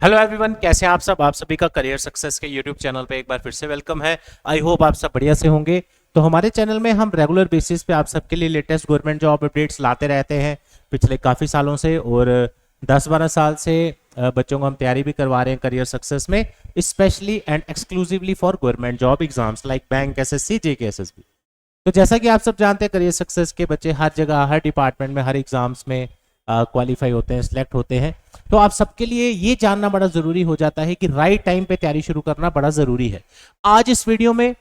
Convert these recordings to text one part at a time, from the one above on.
Hello everyone, कैसे हैं आप सब। आप सभी का करियर सक्सेस के यूट्यूब चैनल पे एक बार फिर से वेलकम है। आई होप आप सब बढ़िया से होंगे। तो हमारे चैनल में हम रेगुलर बेसिस पे आप सबके लिए लेटेस्ट गवर्नमेंट जॉब अपडेट्स लाते रहते हैं पिछले काफ़ी सालों से, और 10-12 साल से बच्चों को हम तैयारी भी करवा रहे हैं करियर सक्सेस में, specially and exclusively for government job exams like bank, SSC, JK, SSB. तो जैसा कि आप सब जानते हैं, करियर सक्सेस के बच्चे हर जगह, हर डिपार्टमेंट में, हर एग्जाम्स में क्वालिफाई होते हैं, सिलेक्ट होते हैं। तो आप सबके लिए ये जानना बड़ा जरूरी हो जाता है कि राइट टाइम पे तैयारी शुरू करना बड़ा जरूरी है। आज इस वीडियो में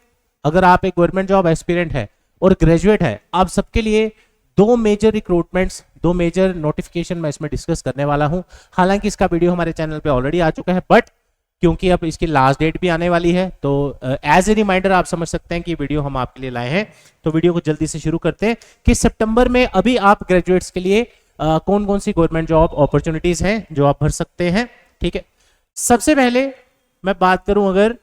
अगर आप एक गवर्नमेंट जॉब एस्पिरेंट है और ग्रेजुएट है, आप सबके लिए दो मेजर रिक्रूटमेंट्स, दो मेजर नोटिफिकेशन मैं इसमें डिस्कस करने वाला हूं। हालांकि इसका वीडियो हमारे चैनल पे ऑलरेडी आ चुका है, बट क्योंकि अब इसकी लास्ट डेट भी आने वाली है, तो एज ए रिमाइंडर आप समझ सकते हैं कि वीडियो हम आपके लिए लाए हैं। तो वीडियो को जल्दी से शुरू करते हैं कि सितंबर में अभी आप ग्रेजुएट्स के लिए कौन कौन सी गवर्नमेंट जॉब अपॉर्चुनिटीज हैं जो आप भर सकते हैं। ठीक है, सबसे पहले मैं बात करूं, अगर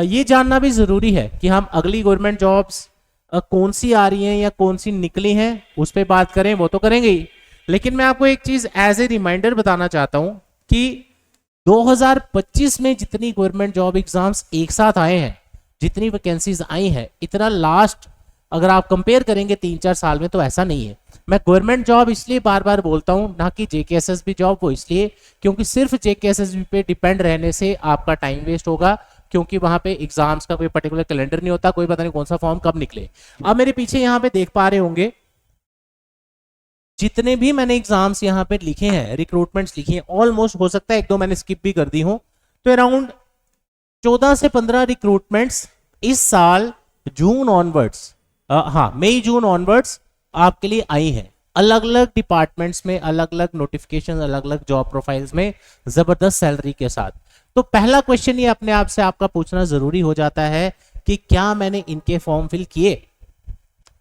ये जानना भी जरूरी है कि हम अगली गवर्नमेंट जॉब्स कौन सी आ रही हैं या कौन सी निकली हैं, उस पर बात करें, वो तो करेंगे ही। लेकिन मैं आपको एक चीज एज ए रिमाइंडर बताना चाहता हूं कि 2025 में जितनी गवर्नमेंट जॉब एग्जाम्स एक साथ आए हैं, जितनी वैकेंसीज आई हैं, इतना लास्ट अगर आप कंपेयर करेंगे 3-4 साल में, तो ऐसा नहीं है। मैं गवर्नमेंट जॉब इसलिए बार बार बोलता हूं, ना कि जेकेएसएसबी जॉब, वो इसलिए क्योंकि सिर्फ जेकेएसएसबी पे डिपेंड रहने से आपका टाइम वेस्ट होगा, क्योंकि वहां पे एग्जाम्स का कोई पर्टिकुलर कैलेंडर नहीं होता, कोई पता नहीं कौन सा फॉर्म कब निकले। अब मेरे पीछे यहाँ पे देख पा रहे होंगे जितने भी मैंने एग्जाम्स यहाँ पे लिखे हैं, रिक्रूटमेंट्स लिखी हैं, ऑलमोस्ट, हो सकता है एक दो मैंने स्किप भी कर दी हूं, तो अराउंड 14 से 15 रिक्रूटमेंट्स इस साल जून ऑनवर्ड्स, हाँ मई जून ऑनवर्ड्स आपके लिए आई हैं। अलग अलग डिपार्टमेंट्स में, अलग अलग नोटिफिकेशन, अलग अलग जॉब प्रोफाइल्स में, जबरदस्त सैलरी के साथ। तो पहला क्वेश्चन ये अपने आप से आपका पूछना जरूरी हो जाता है कि क्या मैंने इनके फॉर्म फिल किए।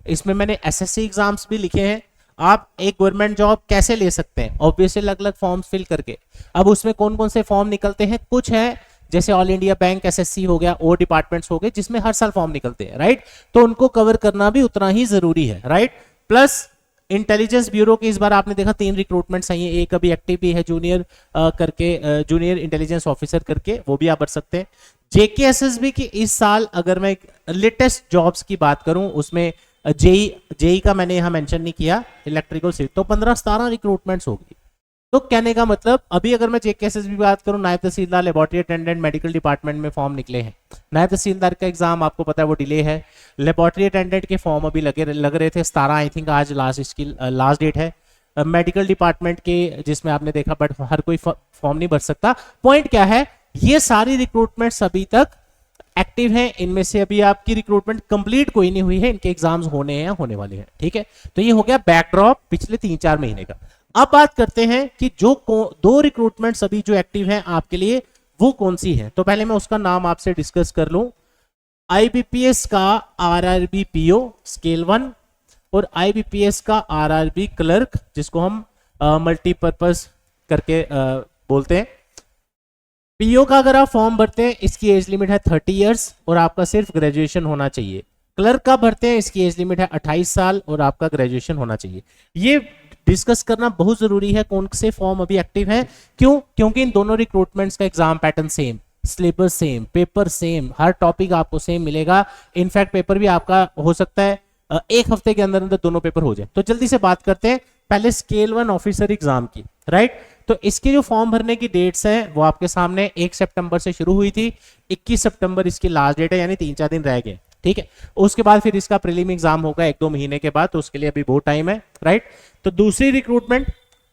इसमें मैंने एसएससी एग्जाम्स भी लिखे हैं। आप एक गवर्नमेंट जॉब कैसे ले सकते हैं, ऑब्वियसली अलग अलग फॉर्म्स फिल करके। अब उसमें कौन कौन से फॉर्म निकलते हैं, कुछ है जैसे ऑल इंडिया बैंक, एसएससी हो गया, और डिपार्टमेंट्स हो गए जिसमें हर साल फॉर्म निकलते हैं, राइट। तो उनको कवर करना भी उतना ही जरूरी है, राइट। प्लस इंटेलिजेंस ब्यूरो के इस बार आपने देखा 3 रिक्रूटमेंट्स आई हैं, एक अभी एक्टिव भी है, जूनियर करके, जूनियर इंटेलिजेंस ऑफिसर करके, वो भी आप भर सकते हैं। जेकेएसएसबी की इस साल अगर मैं लेटेस्ट जॉब्स की बात करूं, उसमें जेई का मैंने यहां मेंशन नहीं किया, इलेक्ट्रिकल सिविल, तो 15-17 रिक्रूटमेंट्स होगी। तो कहने का मतलब, अभी अगर मैं जेकेएसएसबी की बात करूं, नायब तहसीलदार, लेबोरेटरी अटेंडेंट, मेडिकल डिपार्टमेंट में फॉर्म निकले हैं। नायब तहसीलदार का एग्जाम आपको पता है वो डिले है। लेबोरेटरी अटेंडेंट के फॉर्म अभी लग रहे थे 17, आई थिंक आज इसकी लास्ट डेट है। मेडिकल डिपार्टमेंट के जिसमें आपने देखा, बट हर कोई फॉर्म नहीं भर सकता। पॉइंट क्या है, ये सारी रिक्रूटमेंट्स अभी तक एक्टिव हैं। इनमें से अभी आपकी रिक्रूटमेंट कंप्लीट कोई नहीं हुई है, इनके एग्जाम्स होने हैं या होने वाले हैं। ठीक है, तो ये हो गया बैकड्रॉप पिछले 3-4 महीने का। अब बात करते हैं कि जो दो रिक्रूटमेंट्स अभी जो एक्टिव हैं आपके लिए, वो कौन सी है। तो पहले मैं उसका नाम आपसे डिस्कस कर लूं। आईबीपीएस का आरआरबी पीओ स्केल 1 और आईबीपीएस का आरआरबी क्लर्क, जिसको हम मल्टीपर्पज करके बोलते हैं। पीओ का अगर आप फॉर्म भरते हैं, इसकी एज लिमिट है 30 इयर्स और आपका सिर्फ ग्रेजुएशन होना चाहिए। क्लर्क का भरते हैं, इसकी एज लिमिट है 28 साल और आपका ग्रेजुएशन होना चाहिए। ये डिस्कस करना बहुत जरूरी है कौन से फॉर्म अभी एक्टिव है। क्यों? क्योंकि इन दोनों रिक्रूटमेंट्स का exam pattern same, syllabus same, paper same, हर टॉपिक आपको सेम मिलेगा। इनफैक्ट पेपर भी आपका हो सकता है एक हफ्ते के अंदर अंदर दोनों पेपर हो जाए। तो जल्दी से बात करते हैं पहले स्केल 1 ऑफिसर एग्जाम की, राइट। तो इसके जो फॉर्म भरने की डेट्स हैं वो आपके सामने 1 सितंबर से शुरू हुई थी, 21 सितंबर इसकी लास्ट डेट है, यानी 3-4 दिन रह गए। ठीक है, उसके बाद फिर इसका प्रीलिम एग्जाम होगा 1-2 महीने के बाद, तो उसके लिए अभी बहुत टाइम है, राइट। तो दूसरी रिक्रूटमेंट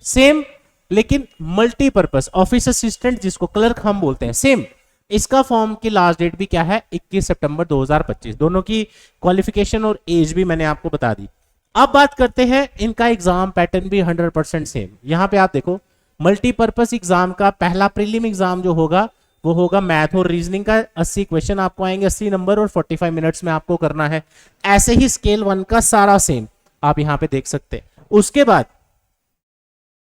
सेम, लेकिन मल्टीपर्पज ऑफिस असिस्टेंट, जिसको क्लर्क हम बोलते हैं, सेम। इसका फॉर्म की लास्ट डेट भी क्या है, 21 सितंबर 2025। दोनों की क्वालिफिकेशन और एज भी मैंने आपको बता दी। अब बात करते हैं इनका एग्जाम पैटर्न भी 100% सेम। यहां पे आप देखो, मल्टीपर्पज एग्जाम का पहला प्रीलिम एग्जाम जो होगा वो होगा मैथ और रीजनिंग का। 80 क्वेश्चन आपको आएंगे, 80 नंबर, और 45 मिनट्स में आपको करना है। ऐसे ही स्केल 1 का सारा सेम आप यहां पे देख सकते हैं। उसके बाद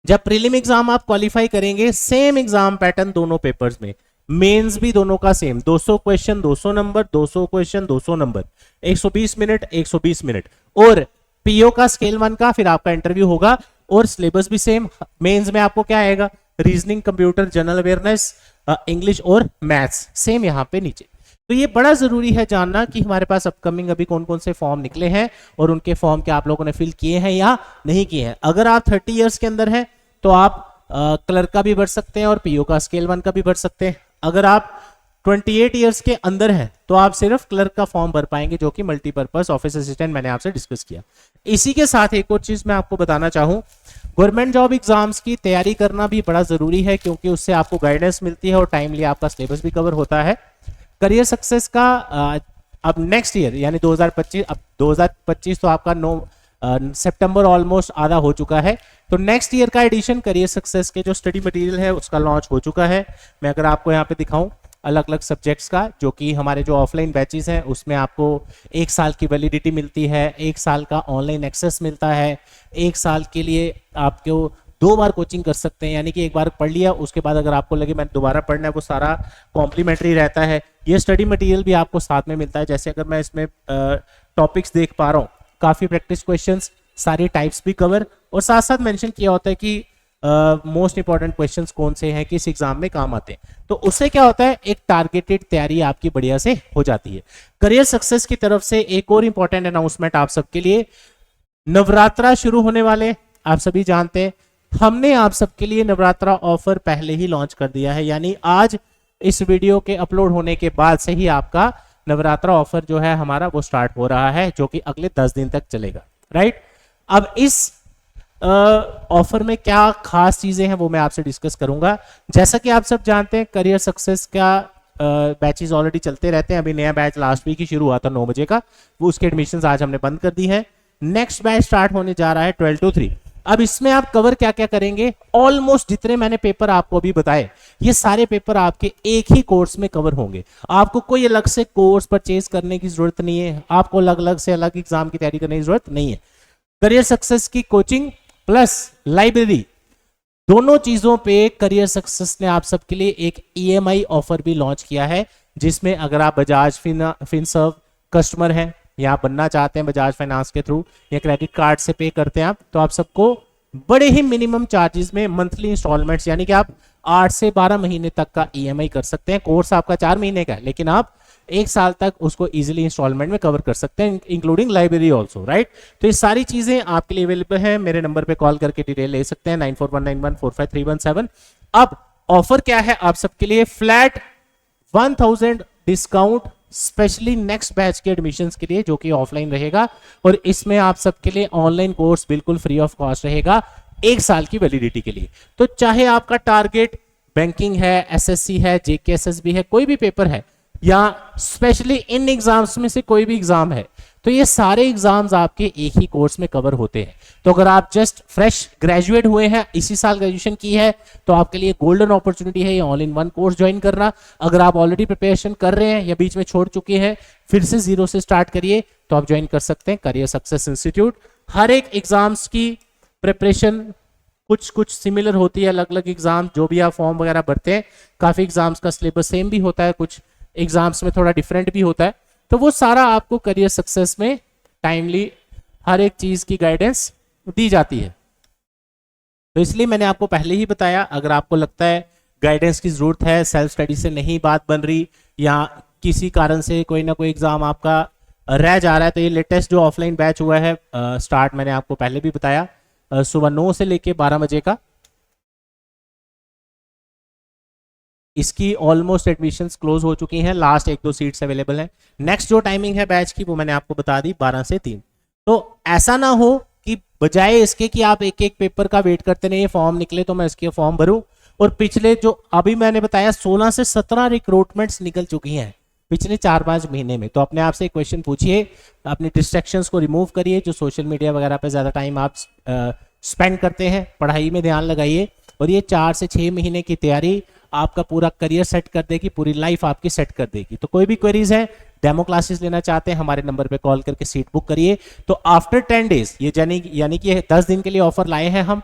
जब प्रीलिम एग्जाम आप क्वालिफाई करेंगे, सेम एग्जाम पैटर्न दोनों पेपर्स में, मेंस भी दोनों का same, 200 question 200 number, 200 question 200 number, 120 minute 120 minute. और पीओ का स्केल 1 का फिर आपका इंटरव्यू होगा और सिलेबस भी सेम। मेंस में आपको क्या आएगा, reasoning, computer, general awareness, English और मैथ्स, सेम यहाँ पे नीचे। तो ये बड़ा जरूरी है जानना कि हमारे पास अपकमिंग अभी कौन कौन से फॉर्म निकले हैं और उनके फॉर्म क्या आप लोगों ने फिल किए हैं या नहीं किए हैं। अगर आप 30 इयर्स के अंदर हैं तो आप क्लर्क का भी भर सकते हैं और पीओ का स्केल 1 का भी भर सकते हैं। अगर आप 28 इयर्स के अंदर हैं तो आप सिर्फ क्लर्क का फॉर्म भर पाएंगे, जो कि मल्टीपर्पज ऑफिस असिस्टेंट मैंने आपसे डिस्कस किया। इसी के साथ एक और चीज मैं आपको बताना चाहूँ, गवर्नमेंट जॉब एग्जाम्स की तैयारी करना भी बड़ा जरूरी है, क्योंकि उससे आपको गाइडेंस मिलती है और टाइमली आपका सिलेबस भी कवर होता है। करियर सक्सेस का अब नेक्स्ट ईयर यानी 2025, अब 2025 तो आपका सितंबर ऑलमोस्ट आधा हो चुका है, तो नेक्स्ट ईयर का एडिशन करियर सक्सेस के जो स्टडी मटेरियल है उसका लॉन्च हो चुका है। मैं अगर आपको यहाँ पे दिखाऊं अलग अलग सब्जेक्ट्स का, जो कि हमारे जो ऑफलाइन बैचेस हैं उसमें आपको 1 साल की वैलिडिटी मिलती है, 1 साल का ऑनलाइन एक्सेस मिलता है, 1 साल के लिए आपको 2 बार कोचिंग कर सकते हैं, यानी कि एक बार पढ़ लिया उसके बाद अगर आपको लगे मैं दोबारा पढ़ना है वो सारा कॉम्प्लीमेंट्री रहता है। ये स्टडी मटेरियल भी आपको साथ में मिलता है। जैसे अगर मैं इसमें टॉपिक्स देख पा रहा हूँ, काफ़ी प्रैक्टिस क्वेश्चंस, सारी टाइप्स भी कवर, और साथ साथ मेंशन किया होता है कि मोस्ट इंपॉर्टेंट क्वेश्चंस कौन से हैं, किस एग्जाम में काम आते हैं। तो उससे क्या होता है, एक टारगेटेड तैयारी आपकी बढ़िया से हो जाती है। करियर सक्सेस की तरफ से एक और इंपॉर्टेंट अनाउंसमेंट आप सबके लिए, नवरात्रा शुरू होने वाले, आप सभी जानते हैं हमने आप सबके लिए नवरात्रा ऑफर पहले ही लॉन्च कर दिया है, यानी आज इस वीडियो के अपलोड होने के बाद से ही आपका नवरात्रा ऑफर जो है हमारा वो स्टार्ट हो रहा है, जो कि अगले 10 दिन तक चलेगा, राइट। अब इस ऑफर में क्या खास चीजें हैं वो मैं आपसे डिस्कस करूंगा। जैसा कि आप सब जानते हैं करियर सक्सेस का बैचेस ऑलरेडी चलते रहते हैं। अभी नया बैच लास्ट वीक ही शुरू हुआ था 9 बजे का, वो उसके एडमिशंस आज हमने बंद कर दी है। नेक्स्ट बैच स्टार्ट होने जा रहा है 12 to 3। अब इसमें आप कवर क्या क्या करेंगे, ऑलमोस्ट जितने मैंने पेपर आपको अभी बताए ये सारे पेपर आपके एक ही कोर्स में कवर होंगे। आपको कोई अलग से कोर्स परचेज करने की जरूरत नहीं है, आपको अलग अलग से अलग एग्जाम की तैयारी करने की जरूरत नहीं है। करियर सक्सेस की कोचिंग प्लस लाइब्रेरी, दोनों चीजों पे करियर सक्सेस ने आप सबके लिए एक EMI ऑफर भी लॉन्च किया है, जिसमें अगर आप बजाज फिनसर्व कस्टमर हैं या आप बनना चाहते हैं बजाज फाइनेंस के थ्रू या क्रेडिट कार्ड से पे करते हैं आप, तो आप सबको बड़े ही मिनिमम चार्जेस में मंथली इंस्टॉलमेंट्स, यानी कि आप 8 से 12 महीने तक का EMI कर सकते हैं। कोर्स आपका 4 महीने का है, लेकिन आप 1 साल तक उसको इजीली इंस्टॉलमेंट में कवर कर सकते हैं, इंक्लूडिंग लाइब्रेरी ऑल्सो, राइट। तो ये सारी चीजें आपके लिए अवेलेबल है, मेरे नंबर पे कॉल करके डिटेल ले सकते हैं 9419145317। अब ऑफर क्या है आप सबके लिए, flat 1000 discount specially next batch के एडमिशंस के लिए, जो कि ऑफलाइन रहेगा, और इसमें आप सबके लिए ऑनलाइन कोर्स बिल्कुल फ्री ऑफ कॉस्ट रहेगा 1 साल की वैलिडिटी के लिए। तो चाहे आपका टारगेट बैंकिंग है, SSC है, JKSSB है, कोई भी पेपर है, या स्पेशली इन एग्जाम्स में से कोई भी एग्जाम है, तो ये सारे एग्जाम्स आपके एक ही कोर्स में कवर होते हैं। तो अगर आप जस्ट फ्रेश ग्रेजुएट हुए हैं, इसी साल ग्रेजुएशन की है, तो आपके लिए गोल्डन अपॉर्चुनिटी है ये all in one course join करना। अगर आप ऑलरेडी प्रिपरेशन कर रहे हैं या बीच में छोड़ चुके हैं, फिर से 0 से स्टार्ट करिए, तो आप ज्वाइन कर सकते हैं करियर सक्सेस इंस्टीट्यूट। हर एक एग्जाम्स की प्रिपरेशन कुछ सिमिलर होती है, अलग अलग एग्जाम जो भी आप फॉर्म वगैरह भरते हैं, काफी एग्जाम्स का सिलेबस सेम भी होता है, कुछ एग्जाम्स में थोड़ा डिफरेंट भी होता है। तो वो सारा आपको करियर सक्सेस में टाइमली हर एक चीज की गाइडेंस दी जाती है। तो इसलिए मैंने आपको पहले ही बताया, अगर आपको लगता है गाइडेंस की जरूरत है, सेल्फ स्टडी से नहीं बात बन रही, या किसी कारण से कोई ना कोई एग्जाम आपका रह जा रहा है, तो ये लेटेस्ट जो ऑफलाइन बैच हुआ है स्टार्ट, मैंने आपको पहले भी बताया, सुबह 9 से लेके 12 बजे का, इसकी ऑलमोस्ट एडमिशंस क्लोज हो चुकी हैं, लास्ट 1-2 सीट्स अवेलेबल हैं। नेक्स्ट जो टाइमिंग है बैच की वो मैंने आपको बता दी 12 से 3। तो ऐसा ना हो कि बजाय इसके कि आप एक एक पेपर का वेट करते रहिए फॉर्म निकले तो मैं इसके फॉर्म भरूं, और पिछले जो अभी मैंने बताया 16 से 17 रिक्रूटमेंट्स निकल चुकी हैं पिछले 4-5 महीने में। तो अपने आप से एक क्वेश्चन पूछिए, अपनी डिस्ट्रैक्शंस को रिमूव करिए, जो सोशल मीडिया वगैरह पे ज्यादा टाइम आप स्पेंड करते हैं, पढ़ाई में ध्यान लगाइए, और ये 4 से 6 महीने की तैयारी आपका पूरा करियर सेट कर देगी, पूरी लाइफ आपकी सेट कर देगी। तो कोई भी क्वेरीज है, डेमो क्लासेस लेना चाहते हैं, हमारे नंबर पे कॉल करके सीट बुक करिए। तो आफ्टर 10 डेज, ये यानी कि 10 दिन के लिए ऑफर लाए हैं हम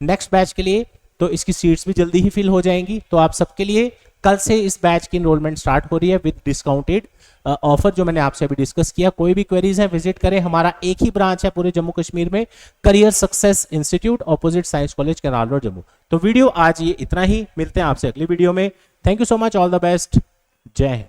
नेक्स्ट बैच के लिए, तो इसकी सीट्स भी जल्दी ही फिल हो जाएंगी। तो आप सबके लिए कल से इस बैच की इनरोलमेंट स्टार्ट हो रही है विद डिस्काउंटेड ऑफर जो मैंने आपसे अभी डिस्कस किया। कोई भी क्वेरीज है विजिट करें, हमारा एक ही ब्रांच है पूरे जम्मू कश्मीर में, career success institute, opposite science college, canal road, Jammu. तो वीडियो आज ये इतना ही, मिलते हैं आपसे अगली वीडियो में। Thank you so much, all the best, जय हिंद।